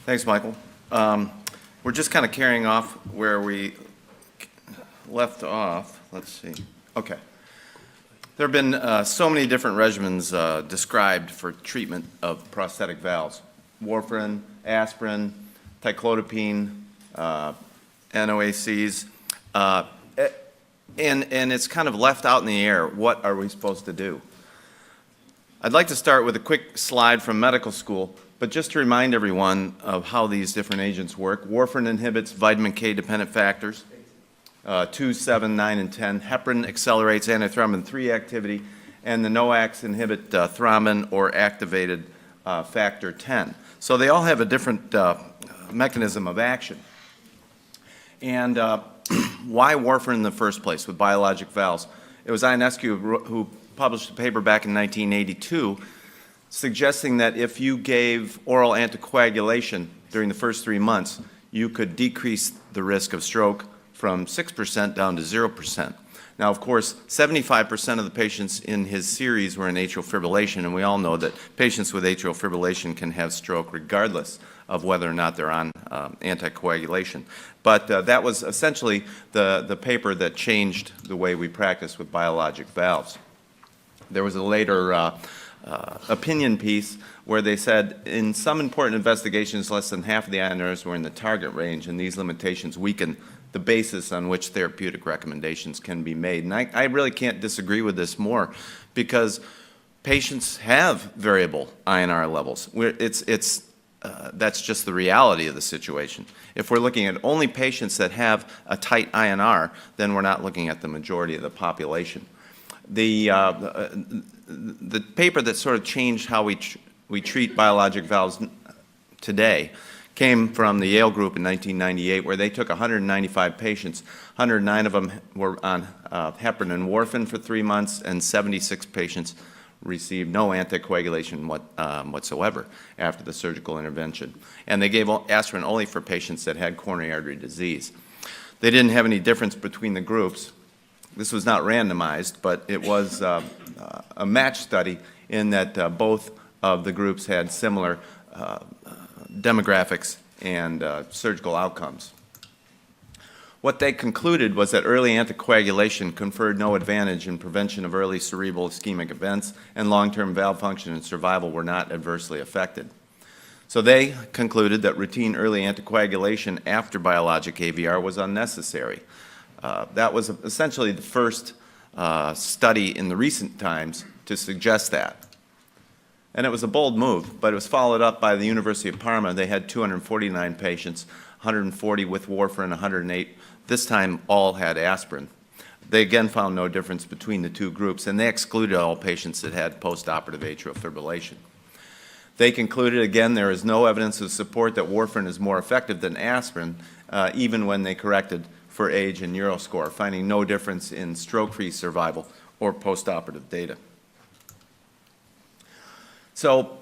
Thanks, Michael. We're just kind of carrying off where we left off. Let's see. Okay. There have been so many different regimens described for treatment of prosthetic valves. Warfarin, aspirin, ticlopidine, NOACs, and it's kind of left out in the air. What are we supposed to do? I'd like to start with a quick slide from medical school, but just to remind everyone of how these different agents work. Warfarin inhibits vitamin K dependent factors, 2, 7, 9, and 10. Heparin accelerates antithrombin 3 activity, and the NOACs inhibit thrombin or activated factor 10. So they all have a different mechanism of action. And why warfarin in the first place with biologic valves? It was Ionescu who published a paper back in 1982 suggesting that if you gave oral anticoagulation during the first 3 months, you could decrease the risk of stroke from 6% down to 0%. Now, of course, 75% of the patients in his series were in atrial fibrillation, and we all know that patients with atrial fibrillation can have stroke regardless of whether or not they're on anticoagulation. But that was essentially the paper that changed the way we practice with biologic valves. There was a later opinion piece where they said in some important investigations, less than half of the ionours were in the target range, and these limitations weaken the basis on which therapeutic recommendations can be made. And I really can't disagree with this more, because patients have variable INR levels. That's just the reality of the situation. If we're looking at only patients that have a tight INR, then we're not looking at the majority of the population. The paper that sort of changed how we treat biologic valves today came from the Yale group in 1998, where they took 195 patients. 109 of them were on heparin and warfarin for 3 months, and 76 patients received no anticoagulation whatsoever after the surgical intervention. And they gave aspirin only for patients that had coronary artery disease. They didn't have any difference between the groups. This was not randomized, but it was a match study in that both of the groups had similar demographics and surgical outcomes. What they concluded was that early anticoagulation conferred no advantage in prevention of early cerebral ischemic events, and long-term valve function and survival were not adversely affected. So they concluded that routine early anticoagulation after biologic AVR was unnecessary. That was essentially the first study in the recent times to suggest that. And it was a bold move, but it was followed up by the University of Parma. They had 249 patients, 140 with warfarin, 108. This time, all had aspirin. They again found no difference between the two groups, and they excluded all patients that had postoperative atrial fibrillation. They concluded, again, there is no evidence to support that warfarin is more effective than aspirin, even when they corrected for age and Euroscore, finding no difference in stroke-free survival or postoperative data. So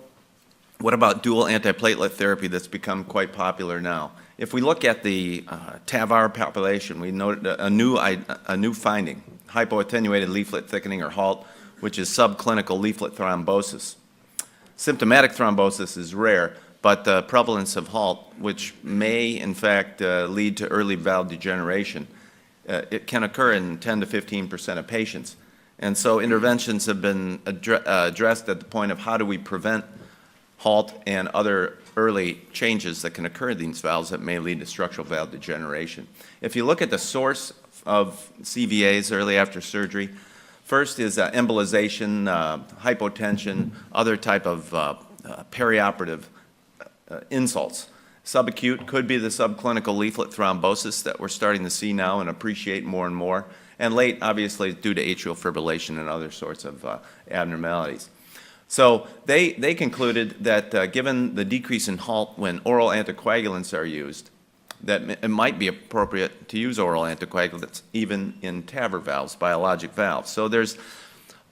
what about dual antiplatelet therapy that's become quite popular now? If we look at the TAVR population, we noted a new finding, hypoattenuated leaflet thickening, or HALT, which is subclinical leaflet thrombosis. Symptomatic thrombosis is rare, but the prevalence of HALT, which may in fact lead to early valve degeneration, it can occur in 10 to 15% of patients. And so interventions have been addressed at the point of how do we prevent HALT and other early changes that can occur in these valves that may lead to structural valve degeneration. If you look at the source of CVAs early after surgery, first is embolization, hypotension, other type of perioperative insults. Subacute could be the subclinical leaflet thrombosis that we're starting to see now and appreciate more and more. And late, obviously, due to atrial fibrillation and other sorts of abnormalities. So they concluded that given the decrease in HALT when oral anticoagulants are used, that it might be appropriate to use oral anticoagulants even in TAVR valves, biologic valves. So there's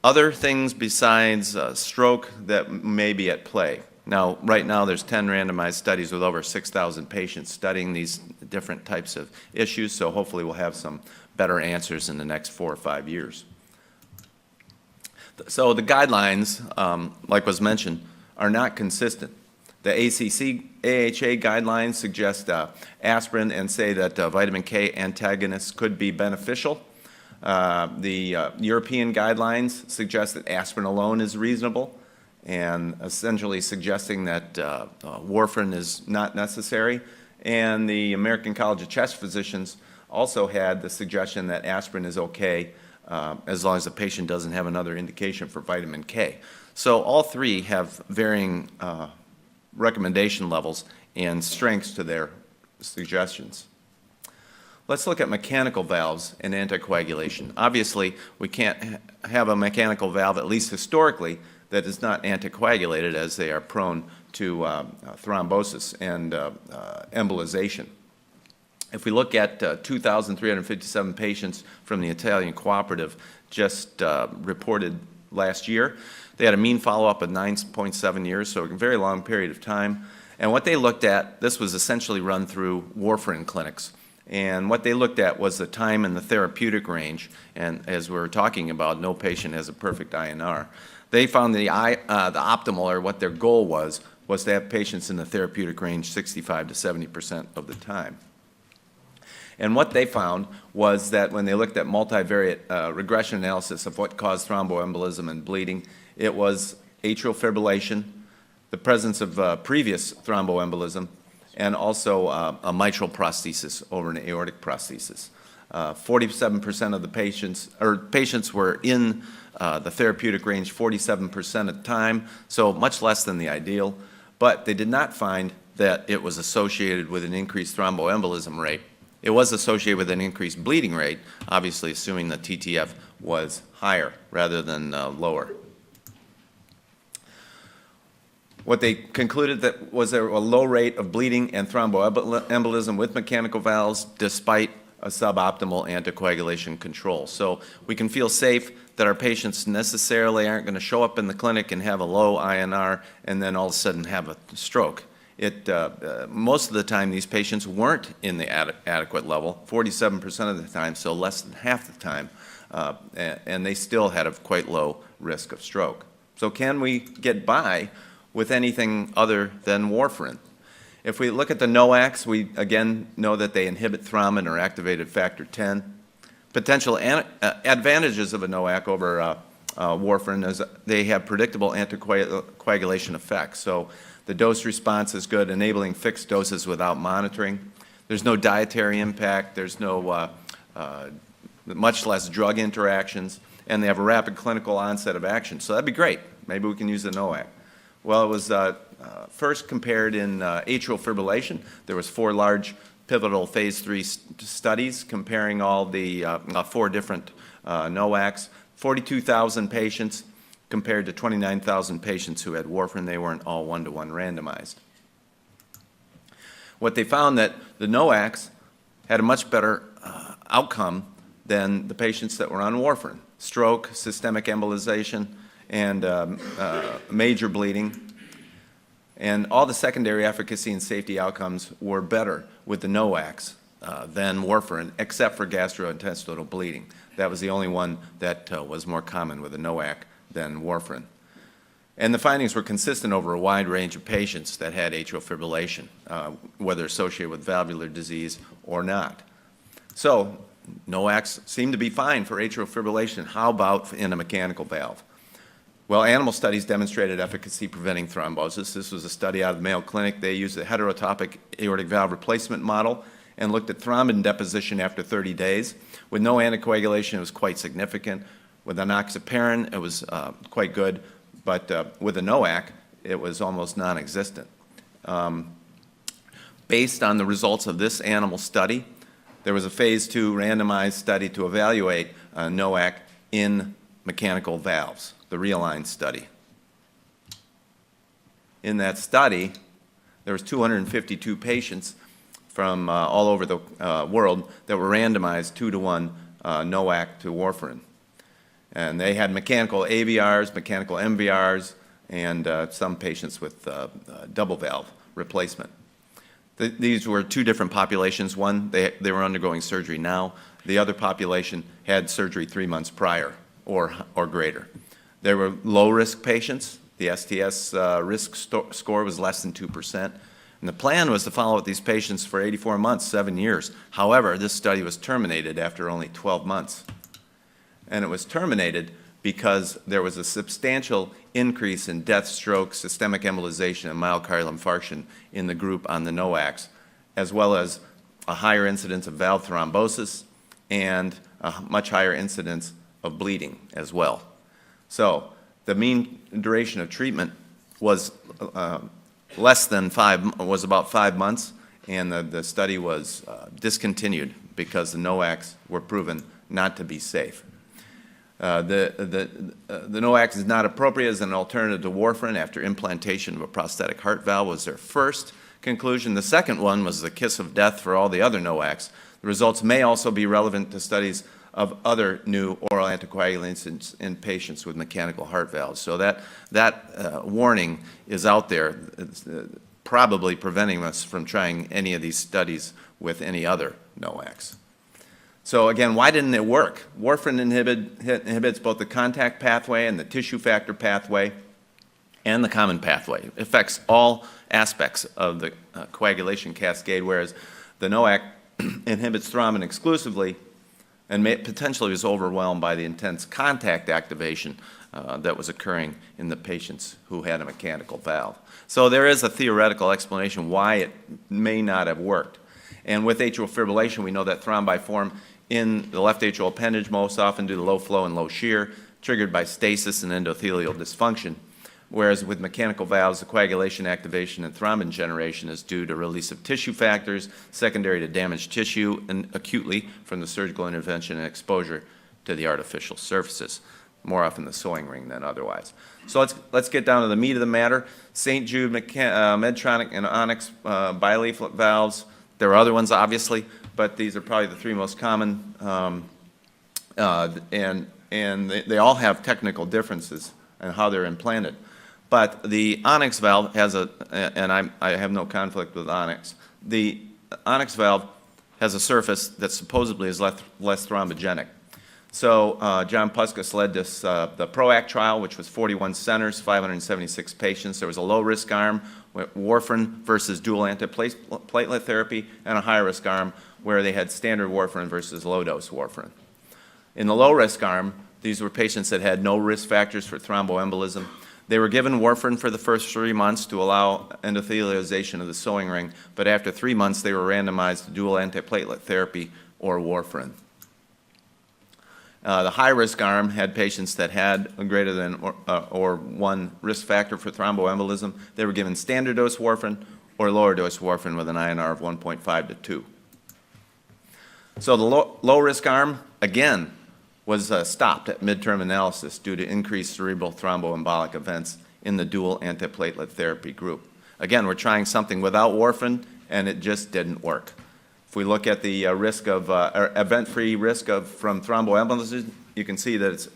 other things besides stroke that may be at play. Now, right now, there's 10 randomized studies with over 6,000 patients studying these different types of issues, so hopefully we'll have some better answers in the next 4 or 5 years. So the guidelines, like was mentioned, are not consistent. The AHA guidelines suggest aspirin and say that vitamin K antagonists could be beneficial. The European guidelines suggest that aspirin alone is reasonable, and essentially suggesting that warfarin is not necessary. And the American College of Chest Physicians also had the suggestion that aspirin is okay as long as the patient doesn't have another indication for vitamin K. So all three have varying recommendation levels and strengths to their suggestions. Let's look at mechanical valves and anticoagulation. Obviously, we can't have a mechanical valve, at least historically, that is not anticoagulated, as they are prone to thrombosis and embolization. If we look at 2,357 patients from the Italian cooperative just reported last year, they had a mean follow-up of 9.7 years, so a very long period of time. And what they looked at, this was essentially run through warfarin clinics. And what they looked at was the time in the therapeutic range. And as we were talking about, no patient has a perfect INR. They found the optimal, or what their goal was to have patients in the therapeutic range 65 to 70% of the time. And what they found was that when they looked at multivariate regression analysis of what caused thromboembolism and bleeding, it was atrial fibrillation, the presence of previous thromboembolism, and also a mitral prosthesis over an aortic prosthesis. 47% of the patients were in the therapeutic range 47% of the time, so much less than the ideal, but they did not find that it was associated with an increased thromboembolism rate. It was associated with an increased bleeding rate, obviously assuming the TTF was higher rather than lower. What they concluded that was there a low rate of bleeding and thromboembolism with mechanical valves despite a suboptimal anticoagulation control. So we can feel safe that our patients necessarily aren't going to show up in the clinic and have a low INR and then all of a sudden have a stroke. Most of the time these patients weren't in the adequate level, 47% of the time, so less than half the time, and they still had a quite low risk of stroke. So can we get by with anything other than warfarin? If we look at the NOACs, we again know that they inhibit thrombin or activated factor 10. Potential advantages of a NOAC over warfarin is they have predictable anticoagulation effects. So the dose response is good, enabling fixed doses without monitoring. There's no dietary impact. There's no much less drug interactions, and they have a rapid clinical onset of action. So that'd be great. Maybe we can use the NOAC. Well, it was first compared in atrial fibrillation. There was 4 large pivotal phase 3 studies comparing all the 4 different NOACs, 42,000 patients compared to 29,000 patients who had warfarin. They weren't all one-to-one randomized. What they found that the NOACs had a much better outcome than the patients that were on warfarin. Stroke, systemic embolization, and major bleeding. And all the secondary efficacy and safety outcomes were better with the NOACs than warfarin, except for gastrointestinal bleeding. That was the only one that was more common with a NOAC than warfarin. And the findings were consistent over a wide range of patients that had atrial fibrillation, whether associated with valvular disease or not. So NOACs seem to be fine for atrial fibrillation. How about in a mechanical valve? Well, animal studies demonstrated efficacy preventing thrombosis. This was a study out of the Mayo Clinic. They used a heterotopic aortic valve replacement model and looked at thrombin deposition after 30 days. With no anticoagulation, it was quite significant. With enoxaparin, it was quite good, but with a NOAC, it was almost non-existent. Based on the results of this animal study, there was a phase 2 randomized study to evaluate NOAC in mechanical valves, the Realign study. In that study, there was 252 patients from all over the world that were randomized 2-to-1 NOAC to warfarin. And they had mechanical AVRs, mechanical MVRs, and some patients with double valve replacement. These were 2 different populations. One, they were undergoing surgery now. The other population had surgery 3 months prior or greater. There were low-risk patients, The STS risk score was less than 2%. And the plan was to follow up these patients for 84 months, 7 years. However, this study was terminated after only 12 months. And it was terminated because there was a substantial increase in death, stroke, systemic embolization, and myocardial infarction in the group on the NOACs, as well as a higher incidence of valve thrombosis and a much higher incidence of bleeding as well. So the mean duration of treatment was about 5 months, and the study was discontinued because the NOACs were proven not to be safe. The NOACs is not appropriate as an alternative to warfarin after implantation of a prosthetic heart valve was their first conclusion. The second one was the kiss of death for all the other NOACs. The results may also be relevant to studies of other new oral anticoagulants in patients with mechanical heart valves. So that warning is out there, probably preventing us from trying any of these studies with any other NOACs. So again, why didn't it work? Warfarin inhibits both the contact pathway and the tissue factor pathway and the common pathway. It affects all aspects of the coagulation cascade, whereas the NOAC inhibits thrombin exclusively and potentially was overwhelmed by the intense contact activation that was occurring in the patients who had a mechanical valve. So there is a theoretical explanation why it may not have worked. And with atrial fibrillation, we know that thrombi form in the left atrial appendage most often due to low flow and low shear, triggered by stasis and endothelial dysfunction. Whereas with mechanical valves, the coagulation activation and thrombin generation is due to release of tissue factors, secondary to damaged tissue, and acutely from the surgical intervention and exposure to the artificial surfaces, more often the sewing ring than otherwise. So let's get down to the meat of the matter. St. Jude, Medtronic, and Onyx bileaflet valves. There are other ones, obviously, but these are probably the three most common, and they all have technical differences in how they're implanted. But the Onyx valve has and I have no conflict with Onyx. The Onyx valve has a surface that supposedly is less thrombogenic. So John Puskas led this, the PROACT trial, which was 41 centers, 576 patients. There was a low-risk arm, warfarin versus dual antiplatelet therapy, and a high-risk arm where they had standard warfarin versus low-dose warfarin. In the low-risk arm, these were patients that had no risk factors for thromboembolism. They were given warfarin for the first 3 months to allow endothelialization of the sewing ring, but after 3 months they were randomized to dual antiplatelet therapy or warfarin. The high-risk arm had patients that had a greater than or one risk factor for thromboembolism. They were given standard dose warfarin or lower dose warfarin with an INR of 1.5 to 2. So the low-risk arm, again, was stopped at midterm analysis due to increased cerebral thromboembolic events in the dual antiplatelet therapy group. Again, we're trying something without warfarin, and it just didn't work. If we look at the risk of event-free risk from thromboembolism, you can see that it's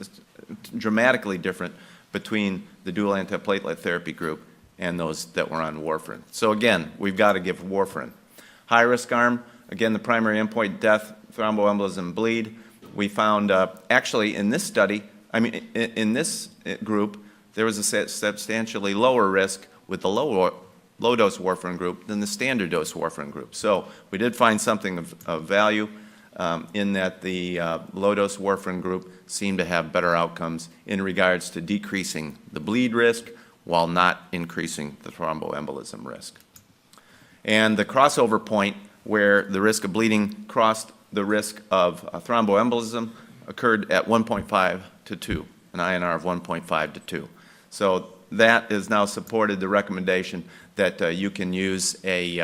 dramatically different between the dual antiplatelet therapy group and those that were on warfarin. So again, we've got to give warfarin. High-risk arm, again, the primary endpoint, death, thromboembolism, bleed. We found actually in this study, in this group, there was a substantially lower risk with the low-dose warfarin group than the standard dose warfarin group. So we did find something of value in that the low-dose warfarin group seemed to have better outcomes in regards to decreasing the bleed risk while not increasing the thromboembolism risk. And the crossover point where the risk of bleeding crossed the risk of thromboembolism occurred at 1.5 to 2, an INR of 1.5 to 2. So that has now supported the recommendation that you can use a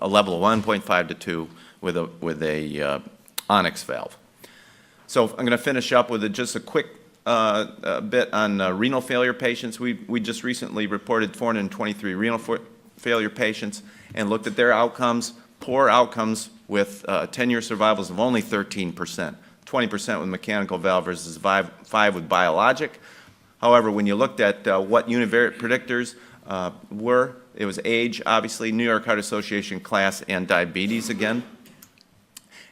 level of 1.5 to 2 with a Onyx valve. So I'm going to finish up with just a quick bit on renal failure patients. We just recently reported 423 renal failure patients and looked at their outcomes, poor outcomes with 10-year survivals of only 13%, 20% with mechanical valve versus 5 with biologic. However, when you looked at what univariate predictors were, it was age, obviously, New York Heart Association class, and diabetes again.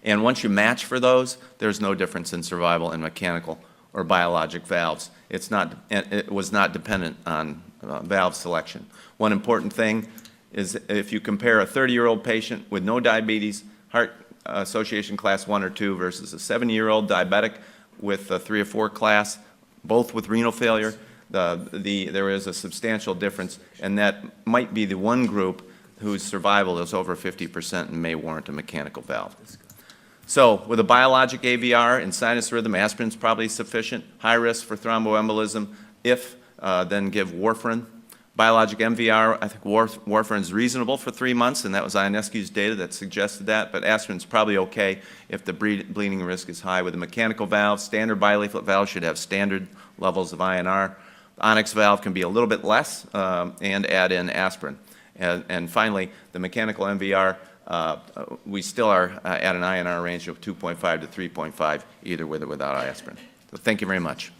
And once you match for those, there's no difference in survival in mechanical or biologic valves. it was not dependent on valve selection. One important thing is if you compare a 30-year-old patient with no diabetes, heart association class 1 or 2 versus a 70-year-old diabetic with a 3 or 4 class, both with renal failure, there is a substantial difference, and that might be the one group whose survival is over 50% and may warrant a mechanical valve. So with a biologic AVR and sinus rhythm, aspirin is probably sufficient. High risk for thromboembolism. If, then give warfarin. Biologic MVR, I think warfarin is reasonable for 3 months, and that was Ionescu's data that suggested that, but aspirin is probably okay if the bleeding risk is high. With a mechanical valve, standard bileaflet valve should have standard levels of INR. Onyx valve can be a little bit less and add in aspirin. And finally, the mechanical MVR, we still are at an INR range of 2.5 to 3.5, either with or without aspirin. So thank you very much.